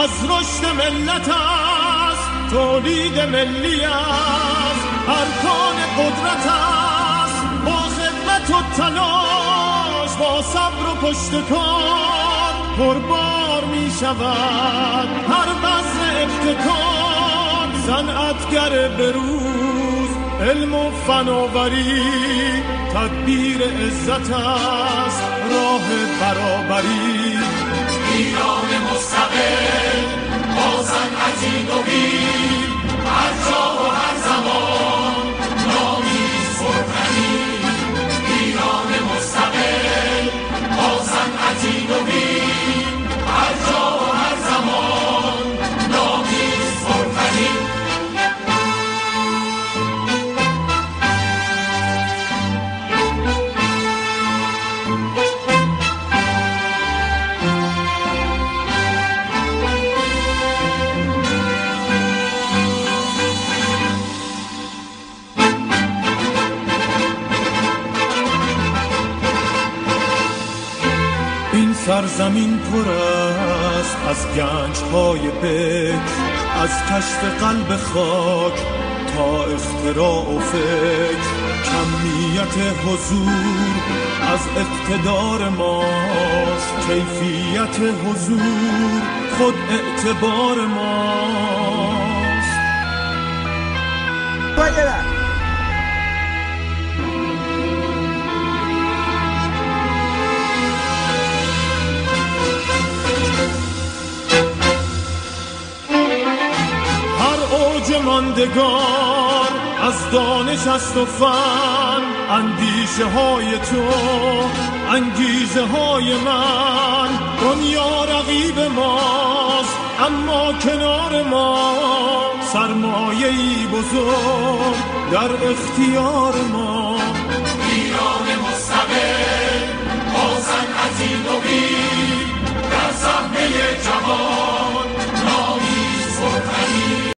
از رشد ملت است، تولید ملی است، ارکان قدرت است، با خدمت و تلاش، با صبر و پشتکار پربار می شود هر بذر ابتکار. صنعتگر بروز علم و فناوری، تدبیر عزت است، راه برابری. ایران مستقل با صنعتی نوین، هر جا و هر زمان نامی سخنی. ایران مستقل با صنعتی نوین، هر جا و هر زمان نامی سخنی. سرزمین پر است از گنج‌های بکر، از کشف قلب خاک تا اختراع و فکر. کمیت حضور از اقتدار ماست، کیفیت حضور خود اعتبار ماست. ماندگار از دانش است و فن، اندیشه های تو انگیزه های من. دنیا رقیب ماست اما کنار ما، سرمایه‌ای بزرگ در اختیار ما.